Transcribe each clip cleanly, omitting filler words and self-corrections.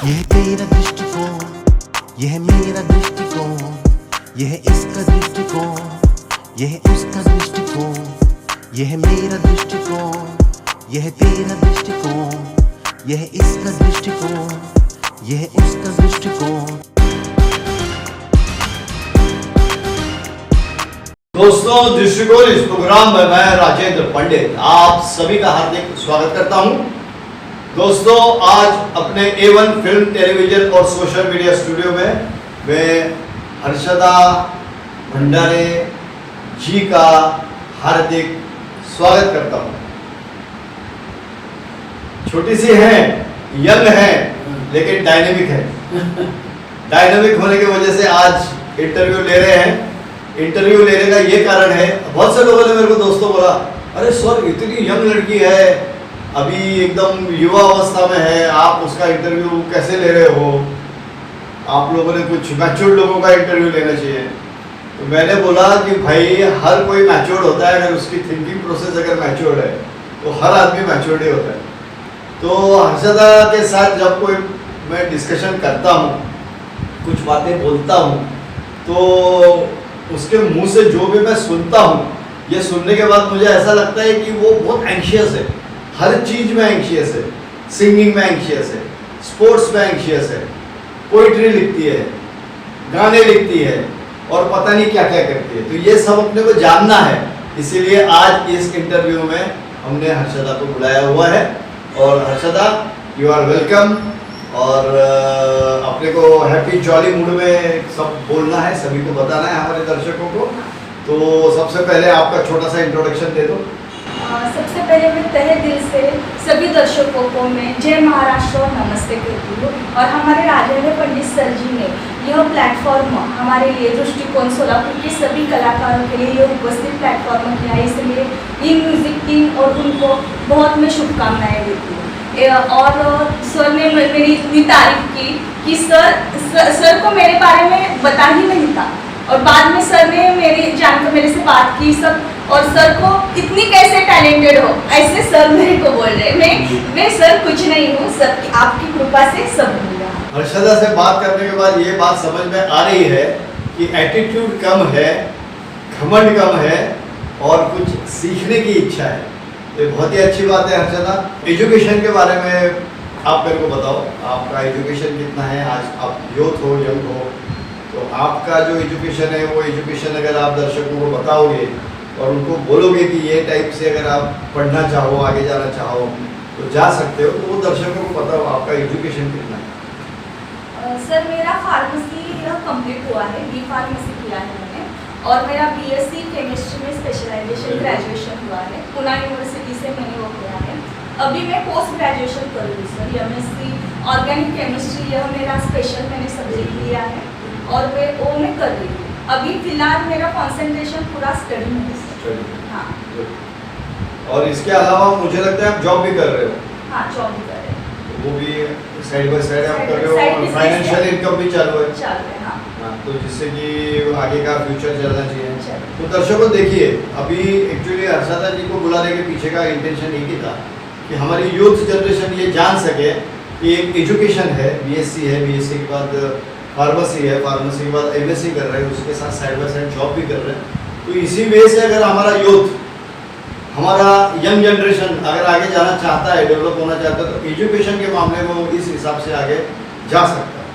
यह तेरा दृष्टिकोण, यह मेरा दृष्टिकोण, यह इसका दृष्टिकोण, यह उसका दृष्टिकोण, यह मेरा दृष्टिकोण, यह तेरा दृष्टिकोण, यह इसका दृष्टिकोण, यह उसका दृष्टिकोण। दोस्तों, दृष्टिकोण इस प्रोग्राम में मैं राजेंद्र पंडित आप सभी का हार्दिक स्वागत करता हूं। दोस्तों, आज अपने A1 फिल्म, टेलीविजन और सोशल मीडिया स्टूडियो में मैं हर्षदा भंडारे जी का हार्दिक स्वागत करता हूं। छोटी सी हैं, यंग हैं, लेकिन डायनेमिक है। डायनेमिक होने की वजह से आज इंटरव्यू ले रहे हैं। इंटरव्यू लेने का ये कारण है, बहुत से लोगों ने मेरे को दोस्तों बोला, अरे सर इतनी यंग लड़की है, अभी एकदम युवा अवस्था में है, आप उसका इंटरव्यू कैसे ले रहे हो? आप लोगों ने कुछ मैच्योर्ड लोगों का इंटरव्यू लेना चाहिए। तो मैंने बोला कि भाई हर कोई मैच्योर्ड होता है, अगर उसकी थिंकिंग प्रोसेस अगर मैच्योर्ड है तो हर आदमी मैच्योर्ड ही होता है। तो हर्षदा के साथ जब कोई मैं डिस्कशन करता हूँ, कुछ बातें बोलता हूँ, तो उसके मुंह से जो भी मैं सुनता हूँ, ये सुनने के बाद मुझे ऐसा लगता है कि वो बहुत एंशियस है, हर चीज में एंशियस है। सिंगिंग में एंशियस है, स्पोर्ट्स में एंशियस है, पोइट्री लिखती है, गाने लिखती है और पता नहीं क्या क्या करती है। तो ये सब अपने को जानना है, इसीलिए आज इस इंटरव्यू में हमने हर्षदा को बुलाया हुआ है। और हर्षदा, यू आर वेलकम। और अपने को हैप्पी जॉली मूड में सब बोलना है, सभी को बताना है हमारे दर्शकों को। तो सबसे पहले आपका छोटा सा इंट्रोडक्शन दे दो। सबसे पहले मैं तहे दिल से सभी दर्शकों को मैं जय महाराष्ट्र और नमस्ते कहती हूँ। और हमारे राजेंद्र पंडित सर जी ने यह प्लेटफॉर्म हमारे लिए दृष्टिकोण सोलापुर के सभी कलाकारों के लिए यह उपस्थित प्लेटफॉर्म किया है, इसलिए ये म्यूजिक टीम और उनको बहुत मैं शुभकामनाएं देती हूँ। और सर ने मेरी इतनी तारीफ की कि सर को मेरे बारे में बता ही नहीं था, और बाद में सर ने मेरे से बात की सब, और सर को इतनी कैसे टैलेंटेड हो, ऐसे सर मेरे को बोल रहे। मैं सर कुछ नहीं हूँ, सर आपकी कृपा से सब हो गया। हर्षदा से बात करने के बाद ये बात समझ में आ रही है कि एटीट्यूड कम है, घमंड कम है और कुछ सीखने की इच्छा है। ये बहुत ही अच्छी बात है हर्षदा। एजुकेशन के बारे में आप मेरे को बताओ, आपका एजुकेशन कितना है? आज आप यूथ हो, यंग हो, तो आपका जो एजुकेशन है वो एजुकेशन अगर आप दर्शकों को बताओगे और उनको बोलोगे कि ये टाइप से अगर आप पढ़ना चाहो, आगे जाना चाहो तो जा सकते हो, तो वो दर्शकों को बताओ आपका एजुकेशन कितना है? सर मेरा फार्मेसी कंप्लीट हुआ है, बी फार्मेसी किया है मैंने, और मेरा बीएससी केमिस्ट्री में स्पेशलाइजेशन ग्रेजुएशन हुआ है, पुणे यूनिवर्सिटी से मैंने वो किया है। अभी मैं पोस्ट ग्रेजुएशन कर रही हूँ सर, एमएससी ऑर्गेनिक केमिस्ट्री, यह मेरा स्पेशल मैंने सब्जेक्ट लिया है और मैं कर रही हूँ। अभी फिलहाल मेरा कंसंट्रेशन पूरा स्टडी में है। हाँ। और इसके अलावा मुझे लगता है आप जॉब भी कर रहे हो? हाँ, जॉब भी कर रहे हैं। वो भी साइड बाय साइड आप कर रहे हो और फाइनेंशियल इनकम भी चालू है? हाँ, तो जिससे कि आगे का फ्यूचर चलना चाहिए। तो दर्शकों देखिए, अभी एक्चुअली हर्षदा जी को बुलाने के पीछे का इंटेंशन एक ही था कि हमारी यूथ जनरेशन ये जान सके कि एक एजुकेशन है, बीएससी है, बीएससी के बाद फार्मेसी है, फार्मेसी के बाद एमएससी कर रहे हैं, उसके साथ साइड बाय साइड जॉब भी कर रहे हैं। तो इसी वे से अगर हमारा यूथ, हमारा यंग जनरेशन अगर आगे जाना चाहता है, डेवलप होना चाहता है, तो एजुकेशन के मामले में वो इस हिसाब से आगे जा सकता है।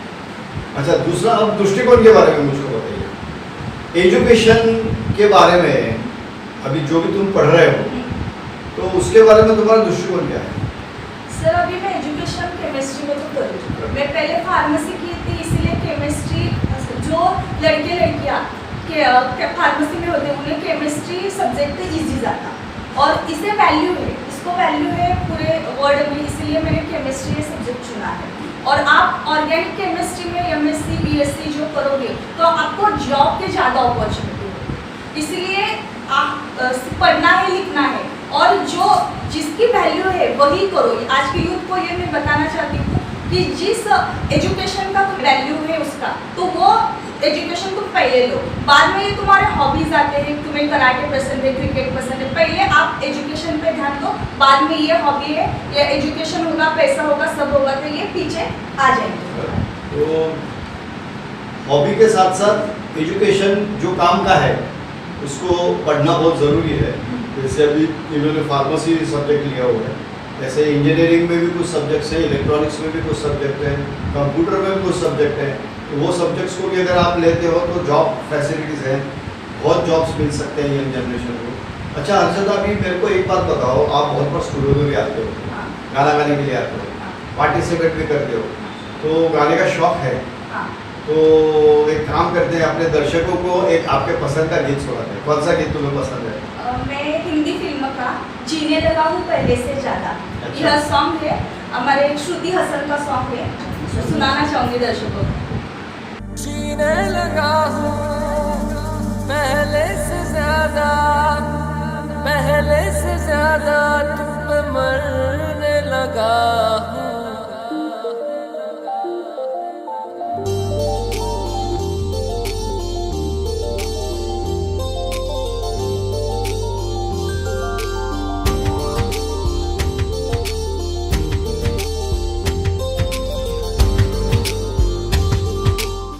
अच्छा, दूसरा अब दृष्टिकोण के बारे में मुझको बताइए। एजुकेशन के बारे में अभी जो भी तुम पढ़ रहे हो, तो उसके बारे में तुम्हारा दृष्टिकोण क्या है? सर अभी मैं एजुकेशन केमिस्ट्री में तो कर रही हूँ। मैं पहले फार्मेसी की थी, इसीलिए केमिस्ट्री जो लड़के लड़कियाँ के फार्मेसी में होते हैं उन्हें केमिस्ट्री सब्जेक्ट ईजी जाता, और इसे वैल्यू है, इसको वैल्यू है पूरे वर्ल्ड में, इसीलिए मैंने केमिस्ट्री सब्जेक्ट चुना है। और आप ऑर्गेनिक केमिस्ट्री में एमएससी बीएससी जो करोगे तो आपको जॉब के ज़्यादा अपॉर्चुनिटी है, इसलिए आप पढ़ना है, लिखना है, और जो जिसकी वैल्यू है वही करो। आज के यूथ को ये मैं बताना चाहती हूँ कि जिस एजुकेशन का वैल्यू है उसका, तो वो एजुकेशन तुम पहले लो, बाद में ये तुम्हारे हॉबीज आते हैं, तुम्हें कराटे पसंद है, क्रिकेट पसंद है, पहले आप एजुकेशन पे ध्यान दो, बाद में ये हॉबी है, ये एजुकेशन होगा, पैसा होगा, सब होगा, तो ये पीछे आ जाएंगे। तो हॉबी के साथ साथ एजुकेशन जो काम का है उसको पढ़ना बहुत ज़रूरी है। जैसे अभी इन्होंने फार्मेसी सब्जेक्ट लिया हुआ है, ऐसे इंजीनियरिंग में भी कुछ सब्जेक्ट्स हैं, इलेक्ट्रॉनिक्स में भी कुछ सब्जेक्ट हैं, कंप्यूटर में भी कुछ सब्जेक्ट हैं। तो वो सब्जेक्ट्स को भी अगर आप लेते हो तो जॉब फैसिलिटीज़ हैं, बहुत जॉब्स मिल सकते हैं यंग जनरेशन को। अच्छा हर्षद, अभी मेरे को एक बात बताओ, आप बहुत बार स्टूडियो में भी आते हो, गाना गाने के लिए आते हो, पार्टिसिपेट भी करते हो, तो गाने का शौक है, तो एक काम करते हैं, अपने दर्शकों को एक आपके पसंद का गीत सुनाते हैं। कौन सा गीत तुम्हें पसंद है? मैं हिंदी फिल्म का जीने लगा हूँ पहले से ज़्यादा, अच्छा। यह सॉन्ग है, हमारे श्रुति हसन का सॉन्ग है, सुनाना चाहूँगी दर्शकों को। जीने लगा हूँ पहले से ज्यादा, पहले से ज्यादा तुम पे मरने लगा हूँ।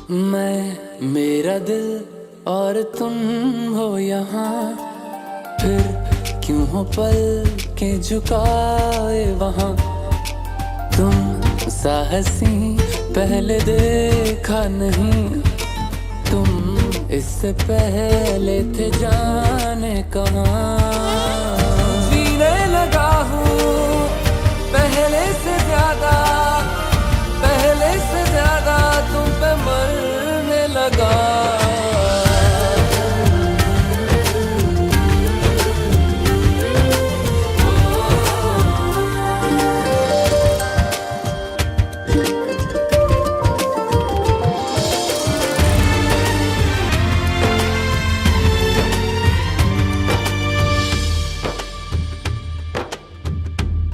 मैं, मेरा दिल और तुम हो यहाँ, फिर क्यों हो पल के झुकाए वहाँ। तुम साहसी पहले देखा नहीं, तुम इससे पहले थे जाने कहाँ। जीने लगा हूँ पहले से ज्यादा, पहले से ज्यादा तुम पे मरने लगा।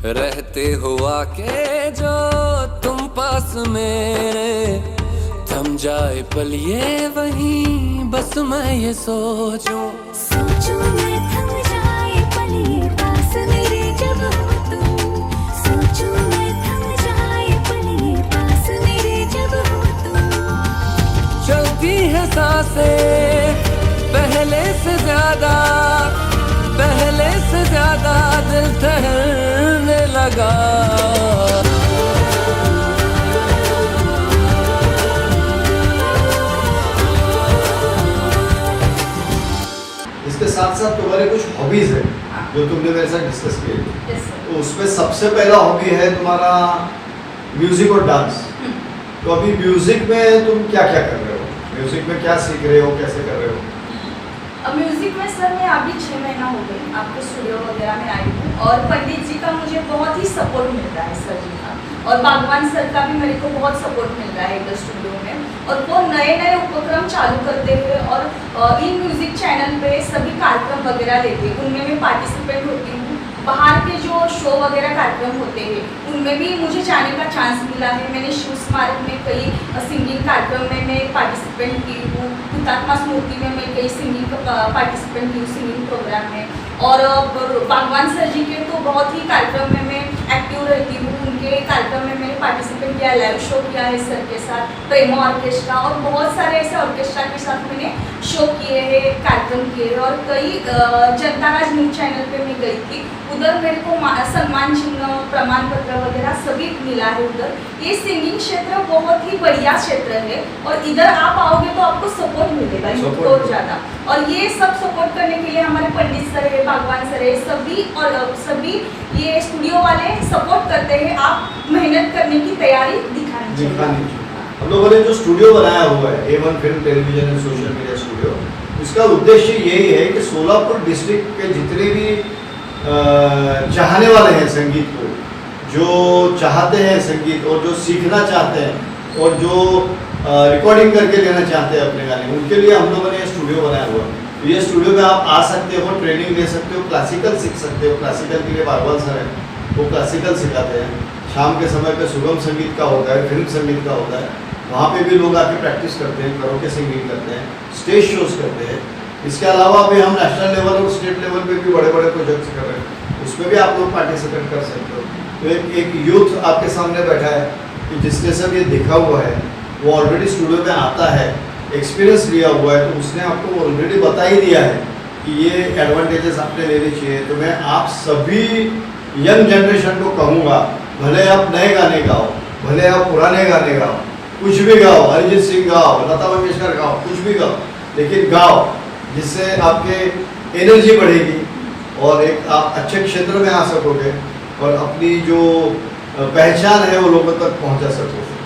रहते हुआ के जो तुम पास मेरे, थम जाए पल ये वहीं, बस मैं ये सोचूं, सोचूं मैं थम जाए पल ये पास मेरे जब हो तुम, सोचूं मैं थम जाए पल ये पास मेरे जब हो तुम। चलती है सांसें पहले से ज्यादा, पहले से ज्यादा दिल ठहरने लगा। इसके साथ साथ तुम्हारे कुछ हॉबीज है जो तुमने मेरे साथ डिस्कस किए, Yes, sir. तो उसमें सबसे पहला हॉबी है तुम्हारा म्यूजिक और डांस। तो अभी म्यूजिक में तुम क्या क्या कर रहे हो, म्यूजिक में क्या सीख रहे हो, कैसे कर रहे हो? अब म्यूजिक में सर मैं अभी 6 महीना हो गई आपके स्टूडियो वगैरह में आई हूँ, और पंडित जी का मुझे बहुत ही सपोर्ट मिल रहा है सर जी का, और बागवान सर का भी मेरे को बहुत सपोर्ट मिल रहा है इधर स्टूडियो में। और वो नए नए उपक्रम चालू करते हैं और इन म्यूजिक चैनल पे सभी कार्यक्रम वगैरह लेते हैं, उनमें मैं पार्टिसिपेट होती हूँ। बाहर के जो शो वगैरह कार्यक्रम होते हैं उनमें भी मुझे जाने का चांस मिला है। मैंने शिव स्मारक में कई सिंगिंग कार्यक्रम में मैं पार्टिसिपेंट की हूँ, हुतात्मा स्मृति में मैं कई सिंगिंग पार्टिसिपेंट की हूँ सिंगिंग प्रोग्राम में। और बागवान सर जी के तो बहुत ही कार्यक्रम में मैं एक्टिव रहती हूँ, उनके कार्यक्रम में मैंने पार्टिसिपेट किया, लाइव शो किया है सर के साथ, प्रेमो ऑर्केस्ट्रा और बहुत सारे ऐसे ऑर्केस्ट्रा के साथ मैंने शो किए हैं, कार्यक्रम किए हैं। और कई जनता राज न्यूज चैनल पे मैं गई थी, उधर मेरे को सम्मान चिन्ह, प्रमाण पत्र वगैरह सभी मिला है उधर। ये सिंगिंग क्षेत्र बहुत ही बढ़िया क्षेत्र है, और इधर आप आओगे तो आपको सपोर्ट मिलेगा और ज़्यादा। और ये सब सपोर्ट करने के लिए हमारे पंडित सर है, बागवान सर है, सभी ये स्टूडियो वाले सपोर्ट करते हैं। आप मेहनत करने की तैयारी दिखानी चाहिए। हम लोगों ने जो स्टूडियो बनाया हुआ है A1 film television and social media studio, इसका उद्देश्य यही है कि सोलापुर डिस्ट्रिक्ट के जितने भी चाहने वाले हैं संगीत को, जो चाहते हैं संगीत और जो सीखना चाहते हैं और जो रिकॉर्डिंग करके लेना चाहते हैं अपने गाने, उनके लिए हम लोगों ने ये स्टूडियो बनाया हुआ है। तो ये स्टूडियो में आप आ सकते हो, ट्रेनिंग ले सकते हो, क्लासिकल सीख सकते हो। क्लासिकल के लिए बागवान सर हैं, वो क्लासिकल सिखाते हैं। शाम के समय पे सुगम संगीत का होता है, फिल्म संगीत का होता है, वहाँ पे भी लोग आके प्रैक्टिस करते हैं, करोके सिंगिंग करते हैं, स्टेज शोज करते हैं। इसके अलावा भी हम नेशनल लेवल और स्टेट लेवल पे भी बड़े बड़े प्रोजेक्ट्स कर रहे हैं, उसमें भी आप लोग पार्टिसिपेट कर सकते हो। तो एक यूथ आपके सामने बैठा है कि जिसने सब ये देखा हुआ है, वो ऑलरेडी स्टूडियो में आता है, एक्सपीरियंस लिया हुआ है, तो उसने आपको ऑलरेडी बता ही दिया है कि ये एडवांटेजेस आपने लेने चाहिए। तो मैं आप सभी यंग जनरेशन को कहूँगा, भले आप नए गाने गाओ, भले आप पुराने गाने गाओ, कुछ भी गाओ, अरिजीत सिंह गाओ, लता मंगेशकर गाओ, कुछ भी गाओ, लेकिन गाओ जिससे आपके एनर्जी बढ़ेगी और एक आप अच्छे क्षेत्र में आ सकोगे और अपनी जो पहचान है वो लोगों तक पहुंचा सकोगे।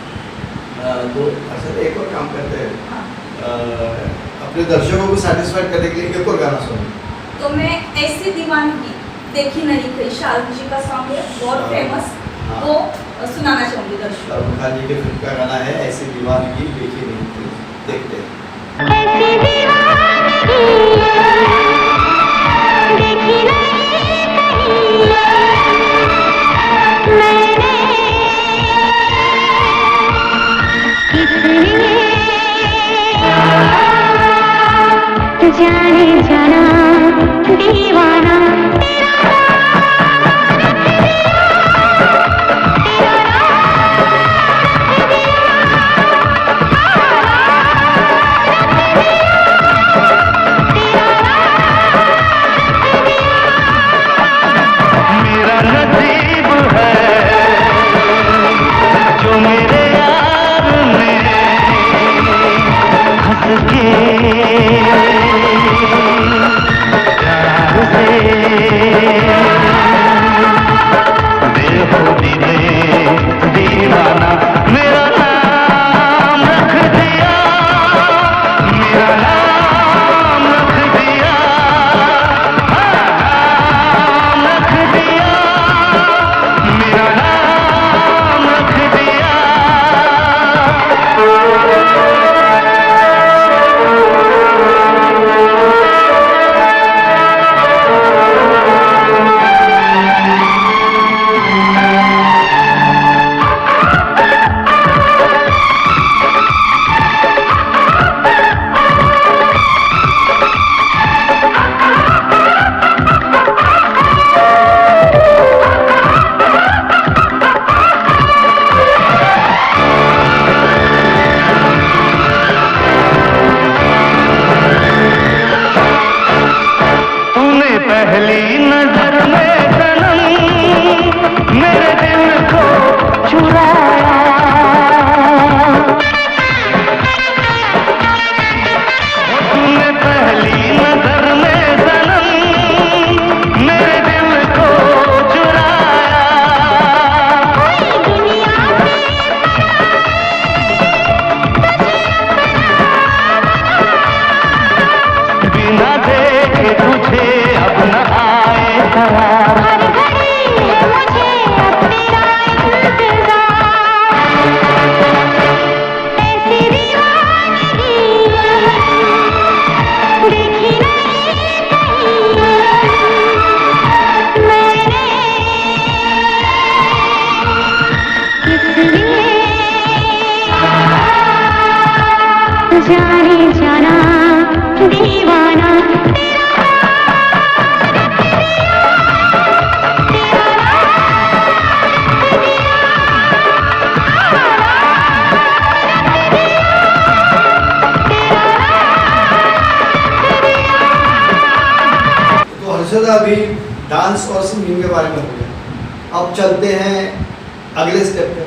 तो असल एक और काम करते हैं, अपने दर्शकों को सेटिस्फाइड करने के लिए एक और गाना सुनो। तो मैं ऐसी दीवानगी देखी नहीं कहीं, शाहरुख जी का सॉन्ग है बहुत हाँ। फेमस, हाँ। वो सुनाना चाहूँगी दर्शकों। शाहरुख खान जी के फिल्म का गाना है ऐसी दीवानगी देखी नहीं थी, देखते हैं। ऐसी दीवानगी देखी नहीं कहीं मैंने, किसने जाने जाना दीवाना मेरा नसीब है जो मेरे यार ने हंस के प्यार से बेखुदी में दीवाना मेरा नाम रख दिया, मेरा नाम रख दिया, नाम रख दिया, मेरा नाम रख दिया। तूने पहली नजर में सनम मेरे दिल को चुराया, तूने पहली नजर में सनम मेरे दिल को चुराया। बिना देखे तुझे अब न आए करार, हर घड़ी है मुझे अब तेरा इंतजार। ऐसी दीवानगी देखी नहीं कहीं मैंने, किसने जाने जाना दीवाना तो हर्षदा अभी डांस और सिंगिंग के बारे में हो गया, अब चलते हैं अगले स्टेप पे।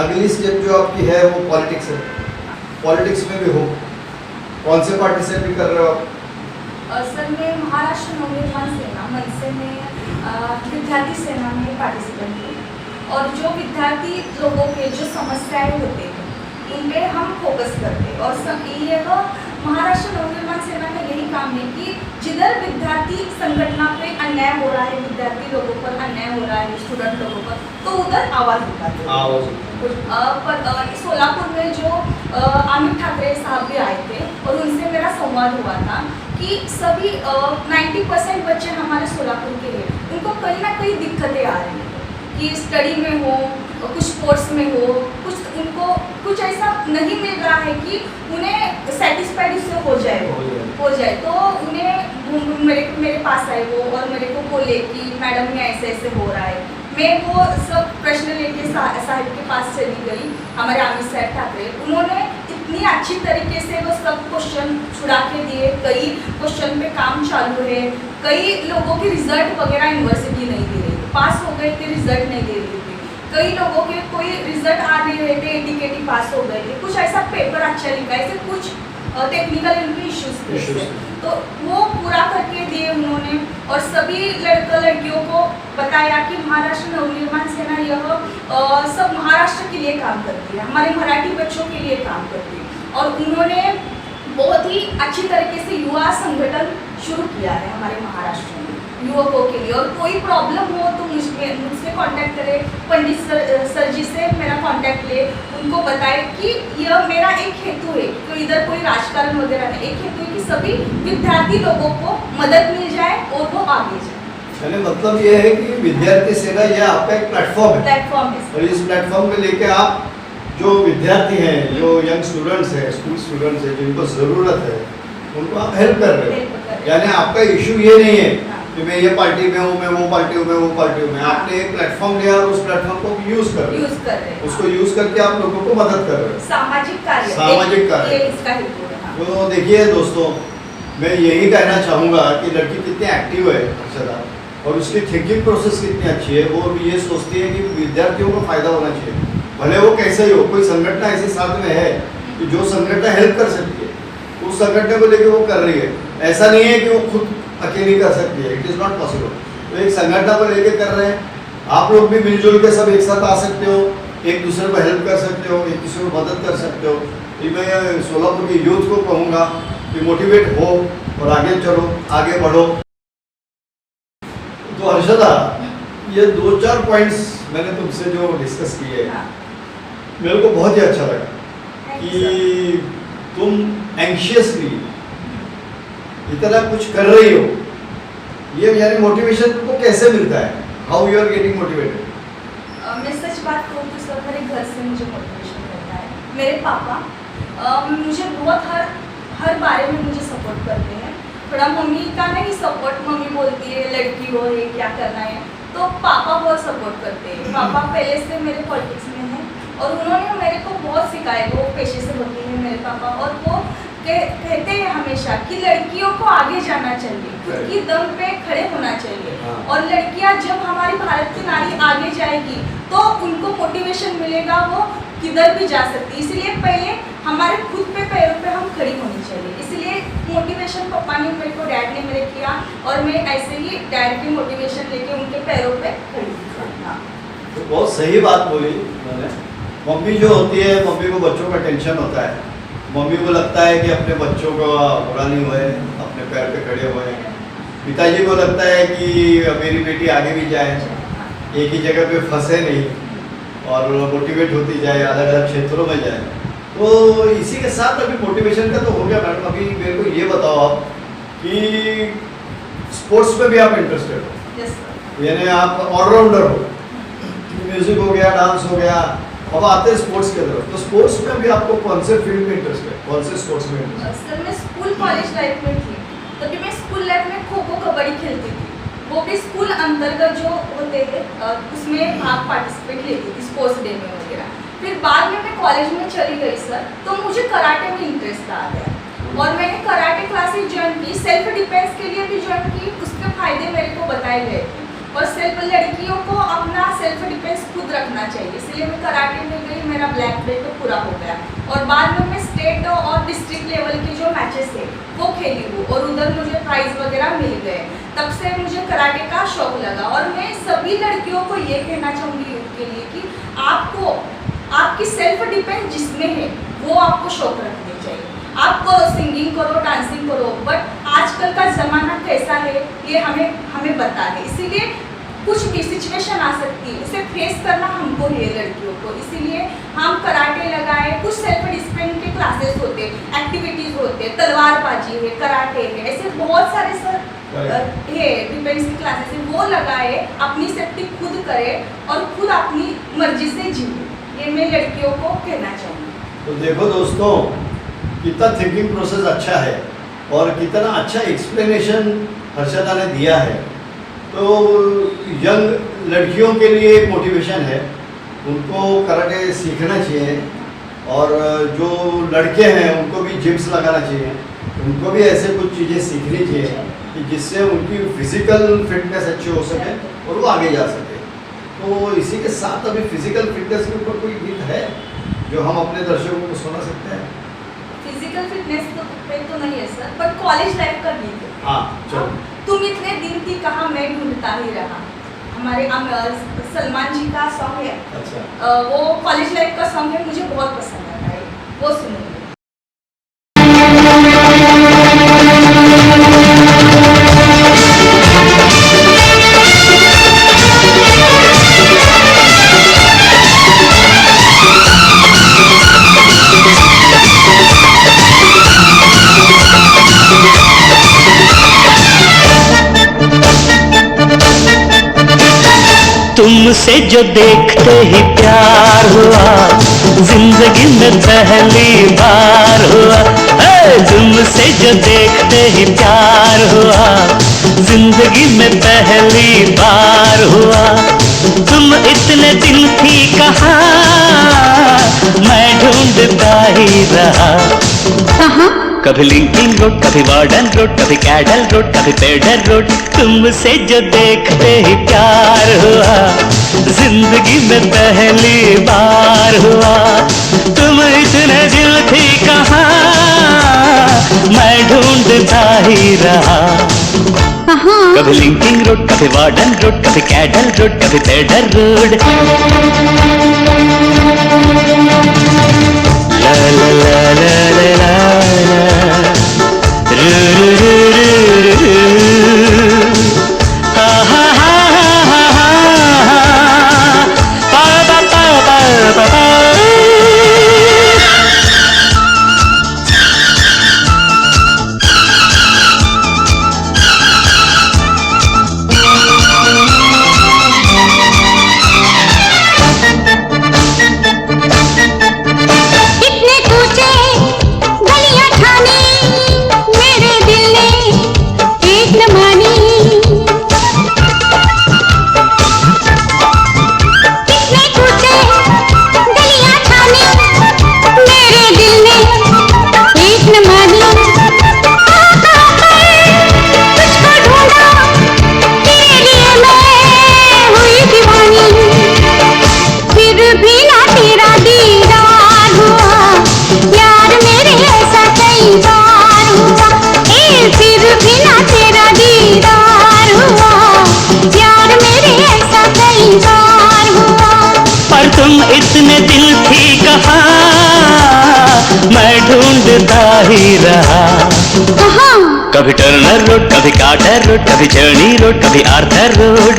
अगली स्टेप जो आपकी है वो पॉलिटिक्स है। पॉलिटिक्स में भी हो, कौन से पार्टी से भी कर रहे हो आप? सर मैं महाराष्ट्र नवनिर्माण सेना मनसे में विद्यार्थी सेना में पार्टिसिपेंट हूँ, और जो विद्यार्थी लोगों के जो समस्याएं होते हैं उन पे हम फोकस करते हैं। और ये महाराष्ट्र नवनिर्माण सेना का यही काम है कि जिधर विद्यार्थी संगठना पे अन्याय हो रहा है, विद्यार्थी लोगों पर अन्याय हो रहा है, स्टूडेंट लोगों पर, तो उधर आवाज़ उठाते हैं। पर सोलापुर में जो अमित ठाकरे साहब भी आए थे और उनसे मेरा संवाद हुआ था कि सभी 90% बच्चे हमारे सोलापुर के हैं, उनको कहीं ना कहीं दिक्कतें आ रही हैं। कि स्टडी में हो, कुछ स्पोर्ट्स में हो, कुछ उनको कुछ ऐसा नहीं मिल रहा है कि उन्हें सेटिस्फाइड उससे हो जाए तो उन्हें मेरे पास आए वो और मेरे को बोले कि मैडम ये ऐसे ऐसे हो रहा है। मैं वो सब प्रश्न लेके साहिब के पास चली गई, हमारे अमित साहब ठाकरे। उन्होंने इतनी अच्छी तरीके से वो सब क्वेश्चन छुड़ा के दिए, कई क्वेश्चन पे काम चालू है, कई लोगों के रिजल्ट वगैरह यूनिवर्सिटी नहीं दे रही, पास हो गए थे रिजल्ट नहीं दे रही थी, कई लोगों के कोई रिजल्ट आ नहीं रहे थे, एटीकेटी पास हो गए थे, कुछ ऐसा पेपर अच्छा लिखा, ऐसे कुछ टेक्निकल इनके इश्यूज थे, तो वो पूरा करके दिए उन्होंने। और सभी लड़कियों को बताया कि महाराष्ट्र नवनिर्माण सेना यह सब महाराष्ट्र के लिए काम करती है, हमारे मराठी बच्चों के लिए काम करती है। और उन्होंने बहुत ही अच्छी तरीके से युवा संगठन शुरू किया है हमारे महाराष्ट्र में युवकों के लिए। और कोई प्रॉब्लम हो तो मुझसे कांटेक्ट करें, पंडित सर जी से मेरा कांटेक्ट ले, उनको बताए कि यह मेरा एक हेतु है, तो इधर कोई राजकारण वगैरह नहीं, एक हेतु है कि सभी विद्यार्थी लोगों को मदद मिल जाए और वो आगे जाए। यानी मतलब ये है कि विद्यार्थी सेना यह आपका एक प्लेटफॉर्म है और इस प्लेटफॉर्म में लेके आप जो विद्यार्थी हैं, जो यंग स्टूडेंट्स हैं, स्कूल स्टूडेंट्स हैं, जिनको ज़रूरत है उनको आप हेल्प कर रहे हो। यानी आपका इशू ये नहीं है कि मैं ये पार्टी में हूँ, मैं वो पार्टी हूँ, मैं वो पार्टी हूँ, मैं आपने एक प्लेटफॉर्म लिया और उस प्लेटफॉर्म को यूज कर रहे हैं, उसको यूज करके आप लोगों को मदद कर रहे हो। सामाजिक कार्य इसका हेतु है। तो देखिए दोस्तों, मैं यही कहना चाहूँगा कि लड़की कितनी एक्टिव है हर्षदा, और उसकी थिंकिंग प्रोसेस कितनी अच्छी है। वो भी ये सोचती है कि विद्यार्थियों को फायदा होना चाहिए, भले वो कैसे ही हो। कोई संगठन ऐसे साथ में है कि जो संगठन हेल्प कर सकती है, उस संगठन को लेके वो कर रही है। ऐसा नहीं है कि वो खुद अकेली कर सकती है, इट इज़ नॉट पॉसिबल। तो एक संगठन को लेके कर रहे हैं, आप लोग भी मिलजुल के सब एक साथ आ सकते हो, एक दूसरे को हेल्प कर सकते हो, एक दूसरे को मदद कर सकते हो। ये मैं सोलापुर की यूथ को कहूँगा कि मोटिवेट हो और आगे चलो, आगे बढ़ो। तो हर्षदा, ये 2-4 पॉइंट्स मैंने तुमसे जो डिस्कस किए, मेरे को बहुत ही अच्छा लगा कि तुम एंशियसली इतना कुछ कर रही हो। ये यानी मोटिवेशन तुमको कैसे मिलता है? How you are getting motivated? मैं सच बात कहूँ तो सर मेरे घर से मुझे मोटिवेशन मिलता है। मेरे पापा मुझे बहुत हर बारे में मुझे सपोर्ट करते हैं। थोड़ा मम्मी का नहीं सपोर्ट, मम्मी बोलती है लड़की हो, ये क्या करना है, तो पापा बहुत सपोर्ट करते हैं। पापा पहले से मेरे पॉलिटिक्स में हैं और उन्होंने मेरे को बहुत सिखाया, वो पेशे से होते हैं मेरे पापा, और वो कहते हैं हमेशा कि लड़कियों को आगे जाना चाहिए, खुद की दम पे खड़े होना चाहिए। और लड़कियां जब हमारी भारत की नारी आगे जाएगी तो उनको मोटिवेशन मिलेगा, वो किधर भी जा सकती है। इसलिए पहले हमारे खुद पे पैरों पे हम खड़ी होनी चाहिए। इसलिए मोटिवेशन पापा ने मेरे को, डैड ने मेरे किया, और मैं ऐसे ही डैड की मोटिवेशन लेके उनके पैरों पे खड़ी हुई। तो बहुत सही बात बोली मैंने। मम्मी जो होती है, मम्मी को बच्चों का टेंशन होता है, मम्मी को लगता है कि अपने बच्चों का बुरा नहीं हुए, अपने पैर पे खड़े हुए। पिताजी को लगता है कि मेरी बेटी आगे भी जाए, एक ही जगह पे फंसे नहीं और मोटिवेट होती जाए, अलग अलग क्षेत्रों में जाए। तो इसी के साथ अभी मोटिवेशन का तो हो गया मैडम। अभी मेरे को ये बताओ आप कि स्पोर्ट्स में भी आप इंटरेस्टेड हो, यानी आप ऑलराउंडर हो, म्यूजिक हो गया, डांस हो गया, अब आते हैं स्पोर्ट्स के तरफ। तो स्पोर्ट्स में भी आपको कौन से फील्ड में इंटरेस्ट है, कौन से स्पोर्ट्स में इंटरेस्ट है? सर मैं स्कूल कॉलेज लाइफ में थी, तभी मैं स्कूल लाइफ में खो खो कबड्डी खेलती थी, वो भी स्कूल अंतर्गत जो होते हैं उसमें भाग पार्टिसिपेट लेती थी, स्पोर्ट्स डे में वगैरह। फिर बाद में मैं कॉलेज में चली गई सर, तो मुझे कराटे में इंटरेस्ट आ गया और मैंने कराटे क्लासेस ज्वाइन की, सेल्फ डिफेंस के लिए भी ज्वाइन की। उसके फायदे मेरे को बताए गए थे और लड़कियों को अपना सेल्फ डिफेंस खुद रखना चाहिए, इसलिए मैं कराटे में गई, मेरा ब्लैक बेल्ट तो पूरा हो गया। और बाद में मैं स्टेट और डिस्ट्रिक्ट लेवल के जो मैचेस थे वो खेली हूँ और उधर मुझे प्राइज वगैरह मिल गए। तब से मुझे कराटे का शौक लगा और मैं सभी लड़कियों को ये कहना चाहूँगी यूथ के लिए कि आपको आपकी सेल्फ डिफेंस जिसमें है वो आपको शौक रखनी चाहिए। आप करो, सिंगिंग करो, डांसिंग करो, बट आजकल का ज़माना कैसा है ये हमें बता है। इसीलिए कुछ भी सिचुएशन आ सकती है, उसे फेस करना हमको है लड़कियों को। इसीलिए हम कराटे लगाए, कुछ सेल्फ डिसिप्लिन के क्लासेस होते, एक्टिविटीज़ होते, तलवारबाजी है, कराटे है, ऐसे बहुत सारे सर ये डिफेंस की क्लासेस है वो लगाए, अपनी सेफ्टी खुद करे और खुद अपनी मर्जी से जिए। ये मैं लड़कियों को कहना चाहूँगी। तो देखो दोस्तों, कितना थिंकिंग प्रोसेस अच्छा है और कितना अच्छा एक्सप्लेनेशन हर्षदा ने दिया है। तो यंग लड़कियों के लिए एक मोटिवेशन है, उनको कराटे सीखना चाहिए। और जो लड़के हैं उनको भी जिम्स लगाना चाहिए, उनको भी ऐसे कुछ चीज़ें सीखनी चाहिए कि जिससे उनकी फिजिकल फिटनेस अच्छी हो सके और वो आगे जा सके। तो इसी के साथ अभी फिजिकल फिटनेस के ऊपर कोई गीत है जो हम अपने दर्शकों को सुना सकते हैं? फिजिकल फिटनेस पे तो नहीं है सर, पर कॉलेज लाइफ का गीत है। हाँ चलो। तुम इतने दिन थी कहाँ, मैं ढूंढता ही रहा, हमारे सलमान जी का सॉन्ग है। अच्छा। वो कॉलेज लाइफ का सॉन्ग है, मुझे बहुत पसंद आता है, वो सुनूंगी। तुमसे जो देखते ही प्यार हुआ, जिंदगी में पहली बार हुआ। तुमसे जो देखते ही प्यार हुआ, जिंदगी में पहली बार हुआ। तुम इतने दिन थी कहाँ, मैं ढूंढता ही रहा। कभी लिंकिंग रोड, कभी वार्डन रोड, कभी कैडल रोड, कभी पेडल रोड। तुमसे जो देखते ही प्यार हुआ, जिंदगी में पहली बार हुआ। तुम इतने दिल थी कहाँ, मैं ढूंढता ही रहा। कभी लिंकिंग रोड, कभी वार्डन रोड, कभी कैडल रोड, कभी पेडल रोड। ला ला ला ला ला ला रू रू रू रू रू हा हा हा हा हा पा पा पा पा पा पा। इतने दिल थी कहाँ, मैं ढूंढता ही रहा। कभी टर्नर रोड, कभी कार्टर रोड, कभी जर्नी रोड, कभी आर्थर रोड।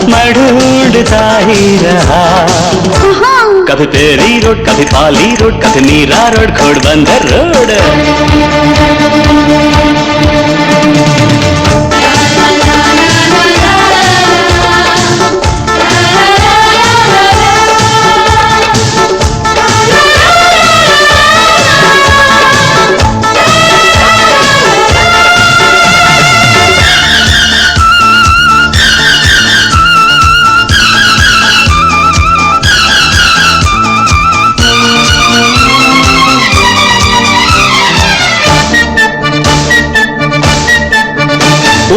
मैं ढूंढता ही रहा। कभी पेरी रोड, कभी पाली रोड, कभी मीरा रोड, घोड़बंदर रोड।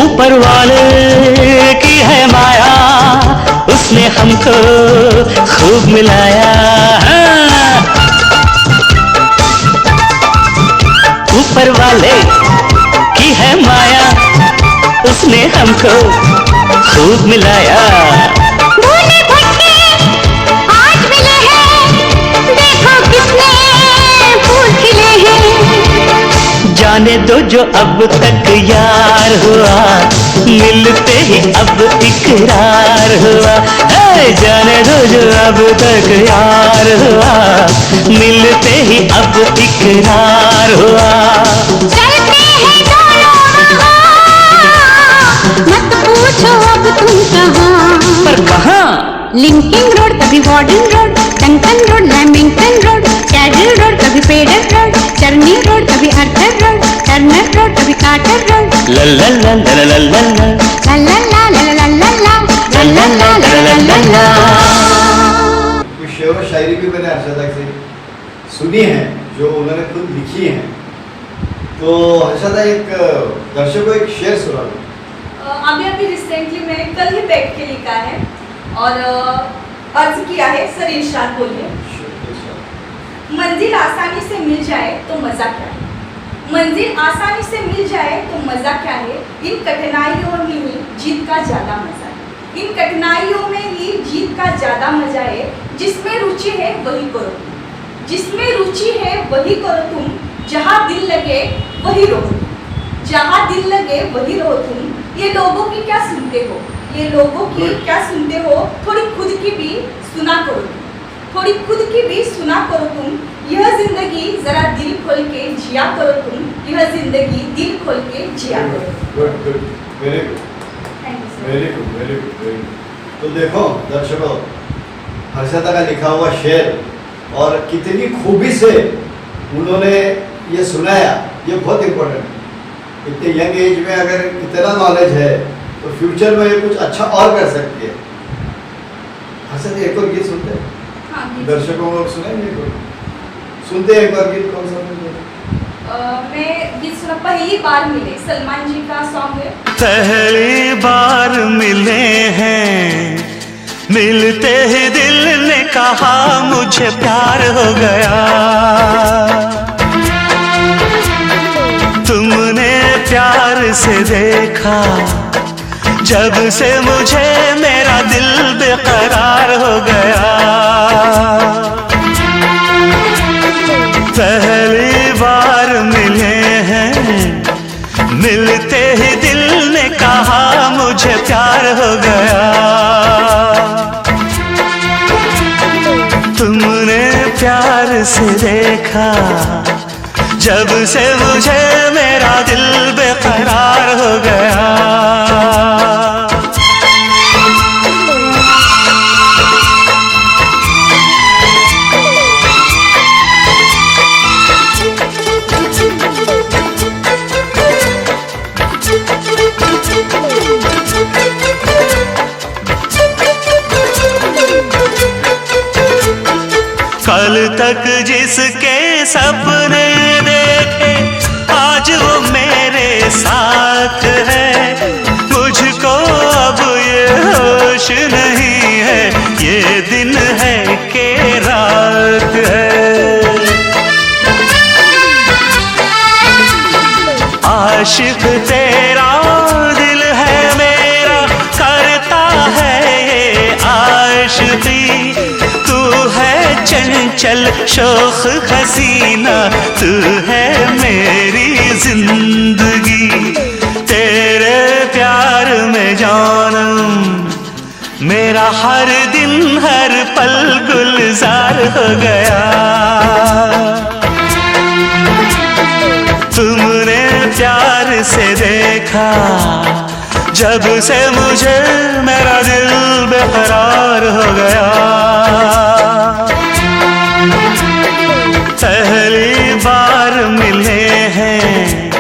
ऊपर वाले की है माया, उसने हमको खूब मिलाया। ऊपर वाले की है माया, उसने हमको खूब मिलाया। भोले भटके आज मिले हैं, देखो कितने फूल खिले हैं। जाने दो जो अब तक यार हुआ, मिलते ही अब इकरार हुआ। जाने दो जो अब तक यार हुआ, मिलते ही अब इकरार हुआ। चलते हैं दोनों वहाँ, मत पूछो अब तुम कहाँ। पर कहाँ? लिंकिंग रोड, कभी warden road, Duncan road, Lamington road, cattle road, कभी पेडर रोड, चर्नी रोड, कभी अर्थर रोड, टर्नर रोड, कभी कार्टर रोड। ला ला ला ला ला ला ला ला ला ला ला ला ला ला ला ला ला ला। कुछ शेर और शायरी भी मैंने हर्षदा से सुनी है जो उन्होंने खुद लिखी है। तो हर्षदा, एक दर्शक को एक शेर सुना दो। अभी रिसेंटली मैंने कल ही बैठ के लिखा है और अर्ज किया है। सर इरशाद बोलिए। मंजिल आसानी से मिल जाए तो मज़ा क्या है, मंजिल आसानी से मिल जाए तो मज़ा क्या है। इन कठिनाइयों में ही जीत का ज़्यादा मज़ा है, इन कठिनाइयों में ही जीत का ज़्यादा मज़ा है। जिसमें रुचि है वही करो तुम, जिसमें रुचि है वही करो तुम। जहाँ दिल लगे वही रहो, जहाँ दिल लगे वही रहो तुम। ये लोगों की क्या सुनते हो, ये लोगों की क्या सुनते हो। थोड़ी खुद की भी सुना करो तुम, थोड़ी खुद की भी सुना करो तुम। यह जिंदगी जरा दिल खोल के जिया करो तुम, यह जिंदगी दिल खोल के जिया करो। Good good, very good, thank you sir. Very good, very good, very good. तो देखो दर्शकों, हर्षदा का लिखा हुआ शेर और कितनी खूबी से उन्होंने ये सुनाया, ये बहुत इम्पोर्टेंट है। इतने यंग एज में अगर इतना नॉलेज है तो फ्यूचर में ये कुछ अच्छा और कर सकती है। हर्षदा, एक और गीत सुनते हैं, हाँ जी। दर्शकों को सुनाएंगे कोई? सुनते हैं एक और गीत, कौन सा? मैं गीत सुना पहली बार मिले, सलमान जी का सॉन्ग है। पहली बार मिले हैं, मिलते ही दिल ने कहा मुझे प्यार हो गया। तुमने प्यार से देखा जब से मुझे मेरा दिल बेकरार हो गया। पहली बार मिले हैं, मिलते ही दिल ने कहा मुझे प्यार हो गया। तुमने प्यार से देखा जब से मुझे मेरा दिल बेकरार हो गया। कल तक जिसके सपने देखे आज वो मेरे साथ है। मुझको अब ये होश नहीं है, ये दिन है कि रात है। आशिक तेरा दिल है मेरा, करता है ये आशिकी। चंचल शोख हसीना, तू है मेरी जिंदगी। तेरे प्यार में जानम मेरा हर दिन हर पल गुलजार हो गया। तुमने प्यार से देखा जब से मुझे मेरा दिल बेकरार हो गया। पहली बार मिले हैं,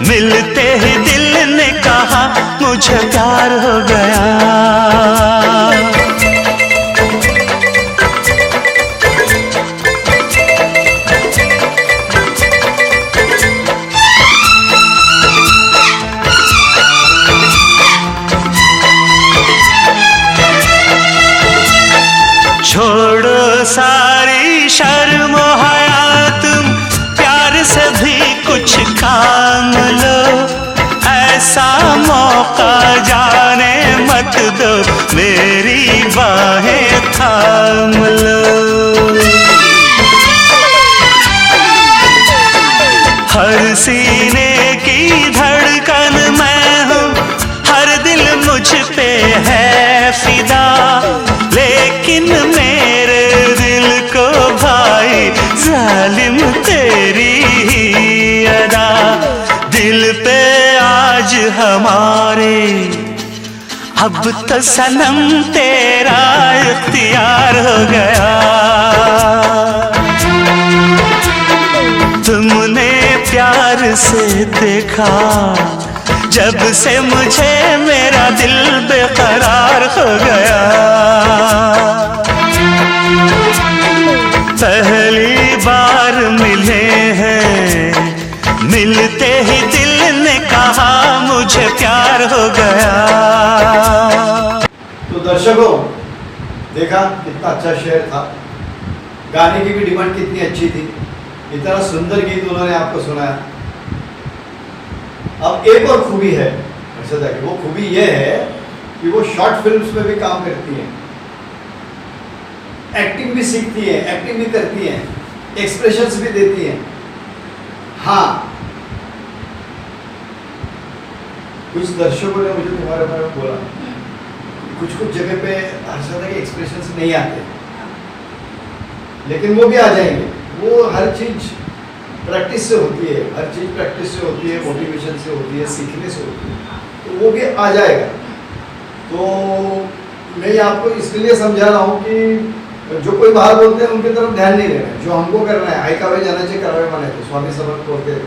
मिलते ही दिल ने कहा मुझे प्यार हो गया। मेरी बाहें थाम लो। हर सीने की धड़कन मैं हूँ, हर दिल मुझ पे है फिदा, लेकिन मेरे दिल को भाई जालिम तेरी ही अदा। दिल पे आज हमारे अब तो सनम तेरा इख्तियार हो गया। तुमने प्यार से देखा जब से मुझे मेरा दिल बेकरार हो गया। पहली बार मिले हैं, मिलते ही दिल ने कहा मुझे प्यार हो गया। तो दर्शकों देखा कितना अच्छा शेर था, गाने की भी डिमांड कितनी अच्छी थी, इतना सुंदर गीत उन्होंने आपको सुनाया। अब एक और खूबी है हर्षदा की, वो खूबी ये है कि वो शॉर्ट फिल्म्स में भी काम करती हैं, एक्टिंग भी सीखती है, एक्टिंग भी करती हैं, एक्सप्रेशंस भी देती हैं। हाँ, कुछ दर्शकों ने मुझे तुम्हारे बारे में बोला कुछ कुछ जगह पे हर्षदा के एक्सप्रेशंस नहीं आते, लेकिन वो भी आ जाएंगे। वो हर चीज प्रैक्टिस से होती है, हर चीज प्रैक्टिस से होती है, मोटिवेशन से होती है, सीखने से होती है, तो वो भी आ जाएगा। तो मैं आपको इसलिए समझा रहा हूँ कि जो कोई बाहर बोलते हैं उनकी तरफ ध्यान नहीं देना है, जो हमको करना है, आई कावे जाना चाहिए, करावे माने तो स्वामी समर्थ बोलते हैं,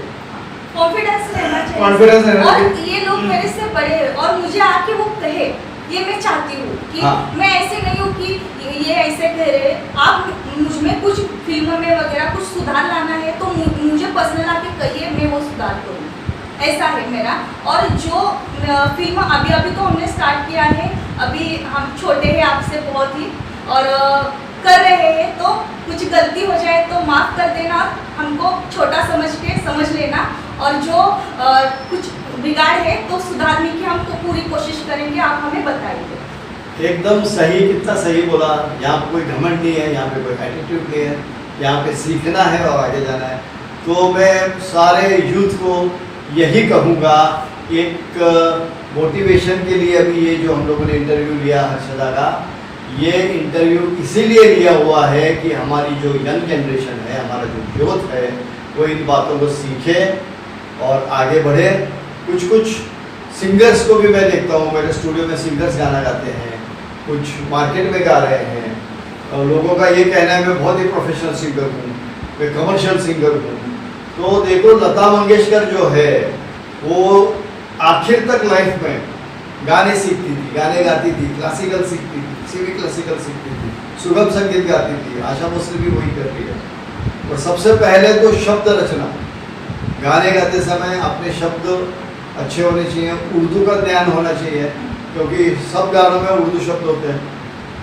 कॉन्फिडेंस रहना चाहिए, कॉन्फिडेंस रहना और चाहिए। ये लोग मेरे से बड़े हैं और मुझे आके वो कहे, ये मैं चाहती हूँ कि हाँ। मैं ऐसे नहीं हूँ कि ये ऐसे कह रहे, आप मुझ में कुछ फिल्म में वगैरह कुछ सुधार लाना है तो मुझे पर्सनल आके कहिए, मैं वो सुधार करूँ, ऐसा है मेरा। और जो फिल्म अभी अभी तो हमने स्टार्ट किया है, अभी हम छोटे हैं आपसे बहुत ही, और कर रहे हैं, तो कुछ गलती हो जाए तो माफ़ कर देना, हमको छोटा समझ के समझ लेना, और जो कुछ बिगाड़ है तो सुधारने की हमको पूरी कोशिश करेंगे, आप हमें बताइए। एकदम सही, कितना सही बोला। यहाँ पे कोई घमंड नहीं है, यहाँ पे कोई एटीट्यूड नहीं है, यहाँ पे सीखना है और आगे जाना है। तो मैं सारे यूथ को यही कहूँगा, एक मोटिवेशन के लिए अभी ये जो हम लोगों ने इंटरव्यू लिया हर्षदा का, ये इंटरव्यू इसीलिए लिया हुआ है कि हमारी जो यंग जनरेशन है, हमारा जो यूथ है, वो इन बातों को सीखे और आगे बढ़े। कुछ कुछ सिंगर्स को भी मैं देखता हूँ, मेरे स्टूडियो में सिंगर्स गाना गाते हैं, कुछ मार्केट में गा रहे हैं, और लोगों का ये कहना है मैं बहुत ही प्रोफेशनल सिंगर हूँ, मैं कमर्शियल सिंगर हूँ। तो देखो लता मंगेशकर जो है वो आखिर तक लाइफ में गाने सीखती थी, गाने गाती थी, क्लासिकल सीखती थी, सेमी क्लासिकल सीखती थी, सुगम संगीत गाती थी, आशा भोसले भी वही कर रही है। और सबसे पहले तो शब्द रचना, गाने गाते समय अपने शब्द अच्छे होने चाहिए, उर्दू का ज्ञान होना चाहिए, क्योंकि सब गानों में उर्दू शब्द होते हैं,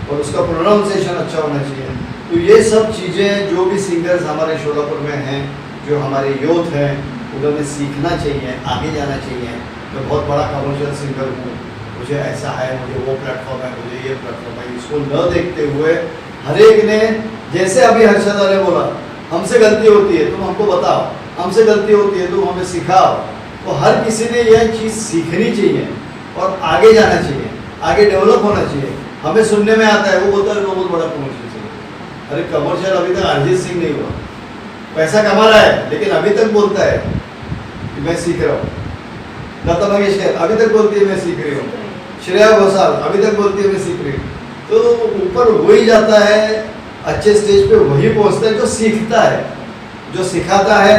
और उसका प्रोनाउंसिएशन अच्छा होना चाहिए। तो ये सब चीज़ें जो भी सिंगर्स हमारे शोलापुर में हैं, जो हमारे यूथ हैं, उन्होंने सीखना चाहिए, आगे जाना चाहिए। मैं बहुत बड़ा कमर्शियल सिंगर हूँ, मुझे ऐसा है, मुझे वो प्लेटफॉर्म है, मुझे ये प्लेटफॉर्म है, इसको न देखते हुए हर एक ने, जैसे अभी हर्षदा ने बोला, हमसे गलती होती है तुम हमको बताओ, हमसे गलती होती है तुम हमें सिखाओ। तो हर किसी ने यह चीज़ सीखनी चाहिए और आगे जाना चाहिए, आगे डेवलप होना चाहिए। हमें सुनने में आता है, वो बोलता है वो बहुत बड़ा कमर्शियल सिंगर। अरे कमर्शियल अभी तक अरिजीत सिंह नहीं हुआ, पैसा कमा रहा है लेकिन अभी तक बोलता है कि मैं सीख रहा हूँ। लता मंगेशकर अभी तक बोलती है मैं सीख रही हूँ, श्रेया घोषाल अभी तक बोलती है मैं सीख रही हूँ। तो ऊपर वही जाता है, अच्छे स्टेज पे वही पहुँचता है जो सीखता है, जो सिखाता है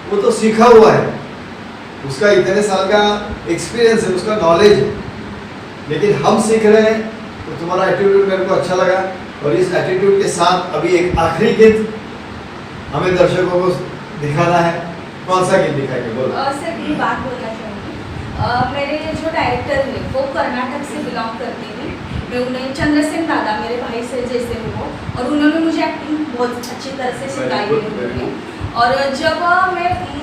वो तो सीखा हुआ है, उसका इतने साल का एक्सपीरियंस है, उसका नॉलेज है। लेकिन हम सीख रहे हैं, तो तुम्हारा एटीट्यूड मेरे को अच्छा लगा। और इस एटीट्यूड के साथ अभी एक आखिरी गीत हमें दर्शकों को दिखाना है। कौन सा गीत दिखाएंगे, बोलो। सर ये बात बोलना चाहूँगी, मेरे जो डायरेक्टर हैं वो कर्नाटक से बिलोंग करते हैं, मैं उन्हें चंद्रसेन दादा मेरे भाई से जैसे हो, और उन्होंने मुझे एक्टिंग बहुत अच्छी तरह से सिखाई है उन्होंने। और जब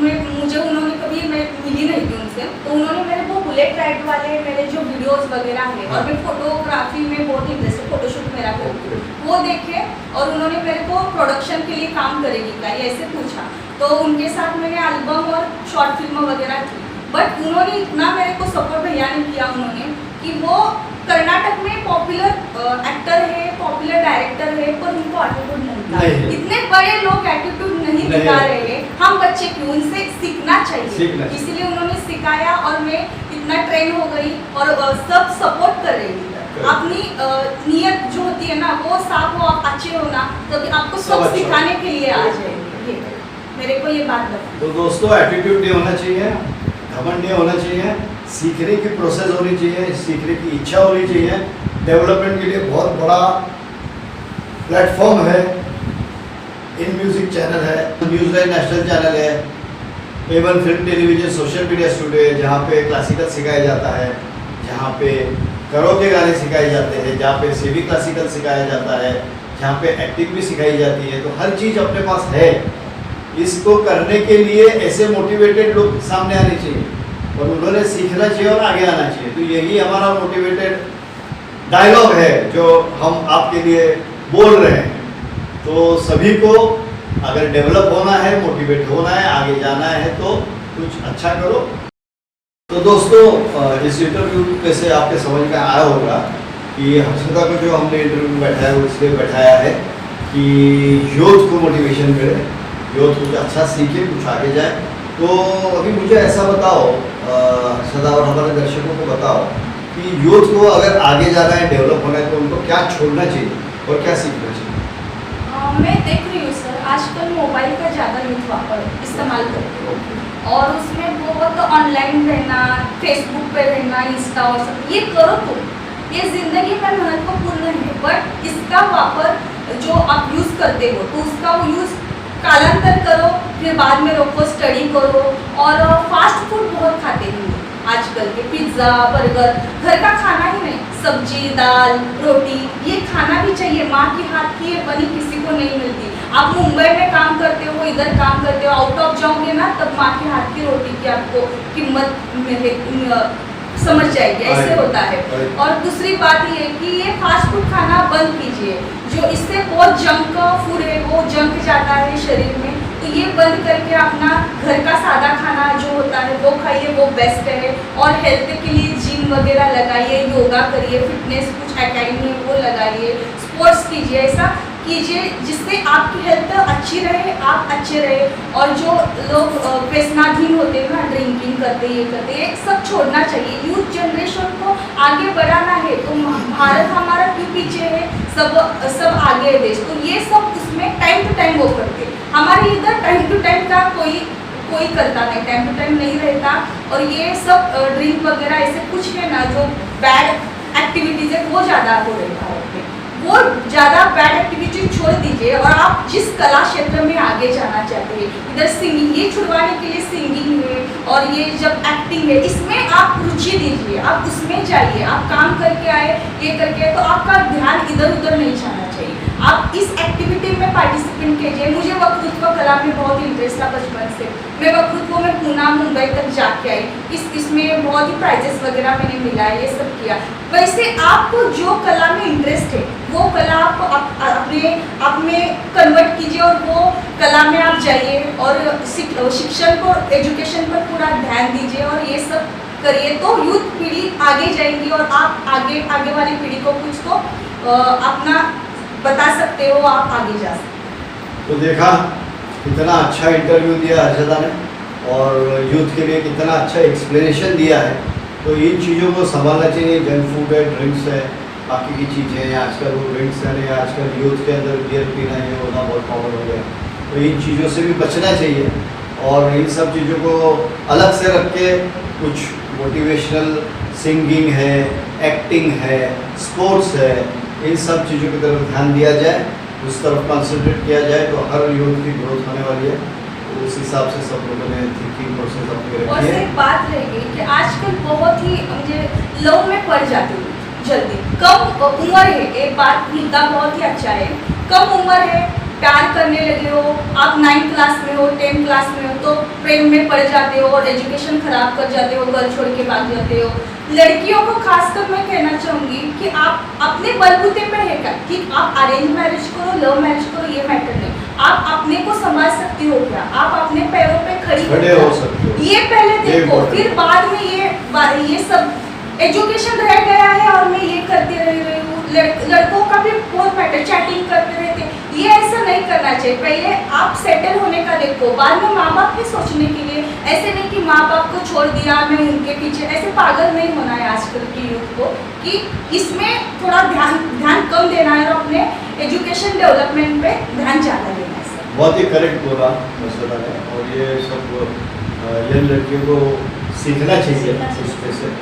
मुझे उन्होंने कभी मैं मिली नहीं थी उनसे, तो उन्होंने मेरे वो बुलेट राइड वाले मेरे जो वीडियोस वगैरह हैं, और मैं फोटोग्राफी में बहुत इंटरेस्ट है, फोटोशूट मेरा करती हूँ, वो देखे और उन्होंने मेरे को प्रोडक्शन के लिए काम करेगी क्या ये ऐसे पूछा। तो उनके साथ मैंने एल्बम और शॉर्ट फिल्म वगैरह की, बट उन्होंने इतना मेरे को सपोर्ट भैया ने किया उन्होंने कि वो कर्नाटक में पॉपुलर एक्टर है, पॉपुलर डायरेक्टर है, पर उनको एटीट्यूड नहीं था। इतने बड़े लोग एटीट्यूड नहीं दिखा रहे हैं, हम बच्चे क्यों, उनसे सीखना चाहिए, इसीलिए उन्होंने सिखाया और मैं इतना ट्रेन हो गई और सब सपोर्ट कर रही थी। अपनी नीयत जो होती है ना वो साफ हो, आप अच्छे हो ना, तभी आपको सब सिखाने के लिए आ जाएंगे। मेरे को ये बात बताओ। तो दोस्तों एटीट्यूड नहीं होना चाहिए, घमंड नहीं होना चाहिए, सीखने की प्रोसेस होनी चाहिए, सीखने की इच्छा होनी चाहिए। डेवलपमेंट के लिए बहुत बड़ा प्लेटफॉर्म है, इन म्यूजिक चैनल है, न्यूज़लाइन नेशनल चैनल है, एवन film television social media studio है, जहाँ पे क्लासिकल सिखाया जाता है, जहाँ पे करो के गाने सिखाए जाते हैं, जहाँ पे सेमी क्लासिकल सिखाया जाता है, जहाँ पे एक्टिंग भी सिखाई जाती है। तो हर चीज़ अपने पास है, इसको करने के लिए ऐसे मोटिवेटेड लोग सामने आने चाहिए और उन्होंने सीखना चाहिए और आगे आना चाहिए। तो यही हमारा मोटिवेटेड डायलॉग है जो हम आपके लिए बोल रहे हैं। तो सभी को अगर डेवलप होना है, मोटिवेट होना है, आगे जाना है तो कुछ अच्छा करो। तो दोस्तों इस इंटरव्यू पे से आपके समझ में आया होगा कि हर्षदा को जो हमने इंटरव्यू बैठाया वो इसलिए बैठाया है कि यूथ को मोटिवेशन मिले, यूथ कुछ अच्छा सीखे, कुछ आगे जाए। तो अभी मुझे ऐसा बताओ हर्षदा और हमारे दर्शकों को बताओ कि यूथ को अगर आगे जाना है, डेवलप होना है, तो उनको क्या छोड़ना चाहिए और क्या सीखना चाहिए? मैं देख रही हूँ सर, आजकल मोबाइल का ज़्यादा यूथ इस्तेमाल करते हो और उसमें बहुत ऑनलाइन रहना, फेसबुक पे रहना, इंस्टा और सब ये करो तो ये ज़िंदगी में महत्वपूर्ण है, बट इसका वापर जो आप यूज़ करते हो तो उसका वो यूज़ कालांतर करो, फिर बाद में रोको, स्टडी करो। और फास्ट फूड बहुत खाते हैं आजकल के, पिज्ज़ा, बर्गर, घर का खाना ही नहीं, सब्जी, दाल, रोटी ये खाना भी चाहिए। माँ की हाथ की ये बनी किसी को नहीं मिलती। आप मुंबई में काम करते हो, इधर काम करते हो, आउट ऑफ जाओगे ना तब माँ के हाथ की रोटी की आपको कीमत समझ जाएगी, ऐसे होता है। और दूसरी बात ये कि ये फास्ट फूड खाना बंद कीजिए, जो इससे बहुत जंक फूड है वो जंक जाता है शरीर में, तो ये बंद करके अपना घर का सादा खाना जो होता है वो खाइए, वो बेस्ट है। और हेल्थ के लिए जिम वगैरह लगाइए, योगा करिए, फिटनेस कुछ एकेडमी है वो लगाइए, स्पोर्ट्स कीजिए, ऐसा कीजिए जिससे आपकी हेल्थ अच्छी रहे, आप अच्छे रहे। और जो लोग व्यसनाधीन होते हैं ना, ड्रिंकिंग करते, ये करते, ये सब छोड़ना चाहिए। यूथ जनरेशन को आगे बढ़ाना है तो भारत हमारा क्यों पीछे है, सब आगे है देश, तो ये सब उसमें टाइम टू टाइम वो करते। हमारे इधर टाइम टू टाइम का कोई करता नहीं, टाइम टू टाइम नहीं रहता। और ये सब ड्रिंक वगैरह ऐसे कुछ है ना जो बैड एक्टिविटीज़ है वो ज़्यादा हो रही है भारत में, वो ज़्यादा बैड एक्टिविटी छोड़ दीजिए और आप जिस कला क्षेत्र में आगे जाना चाहते हैं, इधर सिंगिंग, ये छुड़वाने के लिए सिंगिंग है और ये जब एक्टिंग है इसमें आप रुचि दीजिए, आप उसमें जाइए। आप काम करके आए, ये करके, तो आपका ध्यान इधर उधर नहीं जाना चाहिए। आप इस एक्टिविटी में पार्टिसिपेट कीजिए। मुझे वक्तृत्व कला में बहुत इंटरेस्ट था बचपन से, मैं वक्तृत्व में पुणे, मुंबई तक जाके आई, इसमें बहुत ही प्राइजेस वगैरह मैंने मिला है, ये सब किया। वैसे आपको जो कला में इंटरेस्ट है वो कला आप अपने में कन्वर्ट कीजिए और वो कला में आप जाइए और शिक्षण को, एजुकेशन पर पूरा ध्यान दीजिए और ये सब करिए, तो यूथ पीढ़ी आगे जाएंगी और आप आगे वाली पीढ़ी को कुछ तो अपना बता सकते हो, आप आगे जा सकते हो। तो देखा कितना अच्छा इंटरव्यू दिया हर्षदा ने और यूथ के लिए कितना अच्छा एक्सप्लेनेशन दिया है। तो इन चीज़ों को संभालना चाहिए। जंक फूड है, ड्रिंक्स है, बाकी की चीज़ें हैं, आजकल वो ड्रिंक्स है, आजकल यूथ के अंदर बियर पीना ये होना बहुत कॉमन हो गया। तो इन चीज़ों से भी बचना चाहिए और इन सब चीज़ों को अलग से रख के कुछ मोटिवेशनल सिंगिंग है, एक्टिंग है, स्पोर्ट्स है, इन सब चीज़ों की तरफ ध्यान दिया जाए, उस तरफ कंसंट्रेट किया जाए तो हर यूथ की ग्रोथ होने वाली है। तो उस हिसाब से सब लोगों ने थिंकिंग प्रोसेस अपनी और रखी है। एक बात रहेगी कि आजकल बहुत ही मुझे लव में पड़ जाती हूँ, जल्दी। कम उम्र है, एक बात मुद्दा बहुत ही अच्छा है, कम उम्र है, प्यार करने लगे हो, आप 9th क्लास में हो, 10th क्लास में हो तो प्रेम में पड़ जाते हो और एजुकेशन खराब कर जाते हो, घर छोड़ के भाग जाते हो। लड़कियों को खासकर मैं कहना चाहूँगी कि आप अपने बलबूते पे है क्या कि आप अरेंज मैरिज करो, लव मैरिज करो, ये मैटर नहीं, आप अपने को संभाल सकती हो क्या, आप अपने पैरों पे खड़े हो सकते हो, ये पहले देखो, important फिर बाद में ये सब एजुकेशन रह गया है और मैं ये करती रही हूँ। लड़कों का भी बहुत मैटर, चैटिंग करते रहते, ये ऐसा नहीं करना चाहिए। पहले आप सेटल होने का देखो, बाद में माँ बाप भी सोचने के लिए, ऐसे नहीं कि माँ बाप को छोड़ दिया मैं उनके पीछे, ऐसे पागल नहीं होना है आजकल की यूथ को कि इसमें थोड़ा ध्यान कम देना है और अपने एजुकेशन डेवलपमेंट पे ध्यान ज़्यादा देना है। सर बहुत ही करेक्ट बोला मसला ने, और ये सब यंग लड़कियों को सीखना चाहिए इसमें से,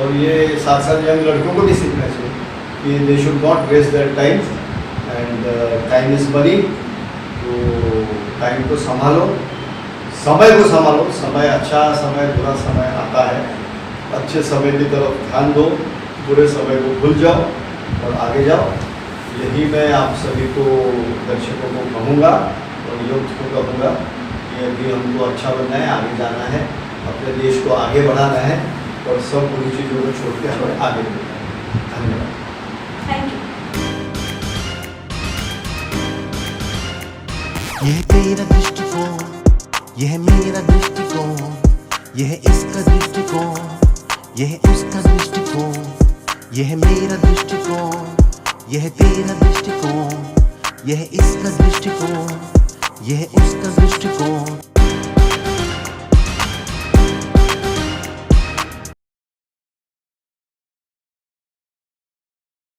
और ये साथ साथ यंग लड़कों को भी सीखना चाहिए कि they should not waste their time, and time is money. तो टाइम को संभालो, समय को संभालो, समय अच्छा समय बुरा समय आता है, अच्छे समय की तरफ ध्यान दो, बुरे समय को भूल जाओ और आगे जाओ। यही मैं आप सभी को, दर्शकों को कहूँगा और यूथ को कहूँगा कि अभी हमको अच्छा बनना है, आगे जाना है, अपने देश को आगे बढ़ाना है और सब बुरी चीज़ों को छोड़ के हमें आगे बढ़ना है। धन्यवाद। Thank you. यह तेरा दृष्टिकोण, यह मेरा दृष्टिकोण, यह इसका दृष्टिकोण, यह उसका दृष्टिकोण, यह मेरा दृष्टिकोण, यह तेरा दृष्टिकोण, यह इसका दृष्टिकोण, यह उसका दृष्टिकोण,